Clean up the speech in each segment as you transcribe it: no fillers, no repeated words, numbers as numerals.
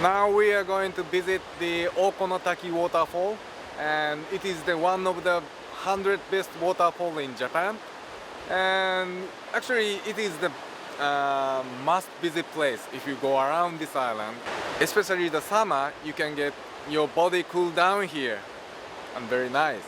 Now we are going to visit the Ohko no Taki Waterfall, and it is one of the 100 best waterfall in Japan. And actually, it is the must-visit place if you go around this island. Especially the summer, you can get your body cool down here, and very nice.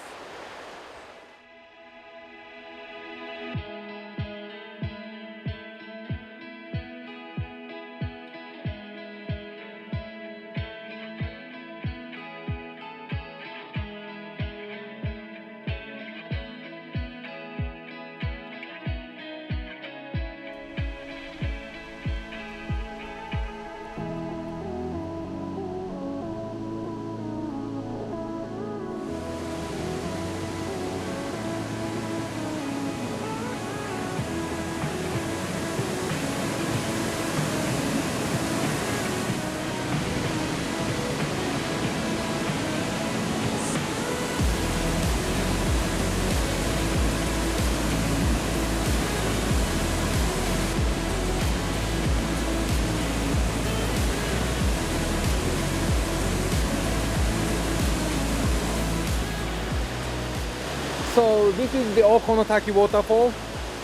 So this is the Okonotaki Waterfall,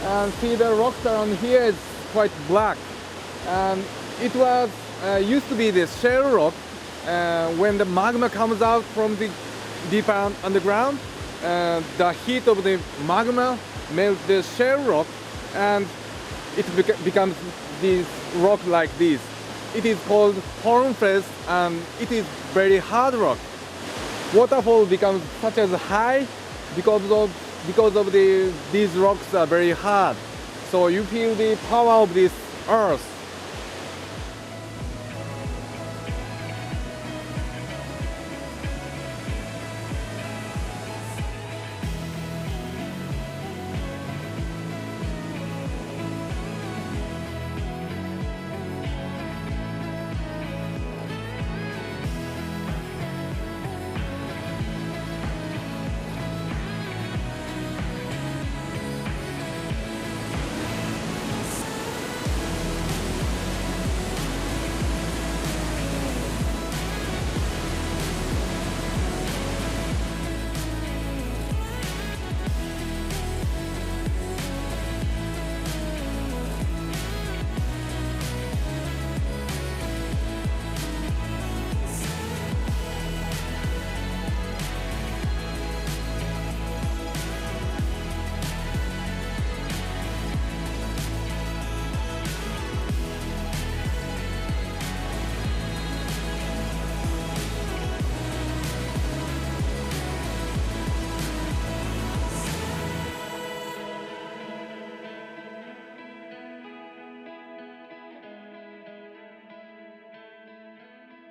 and see the rocks around here is quite black, and it was used to be the shale rock. When the magma comes out from the deep underground, the heat of the magma melts the shale rock, and it becomes this rock like this. It is called hornfels, and it is very hard rock. Waterfall becomes such as high because of these rocks are very hard. So you feel the power of this earth.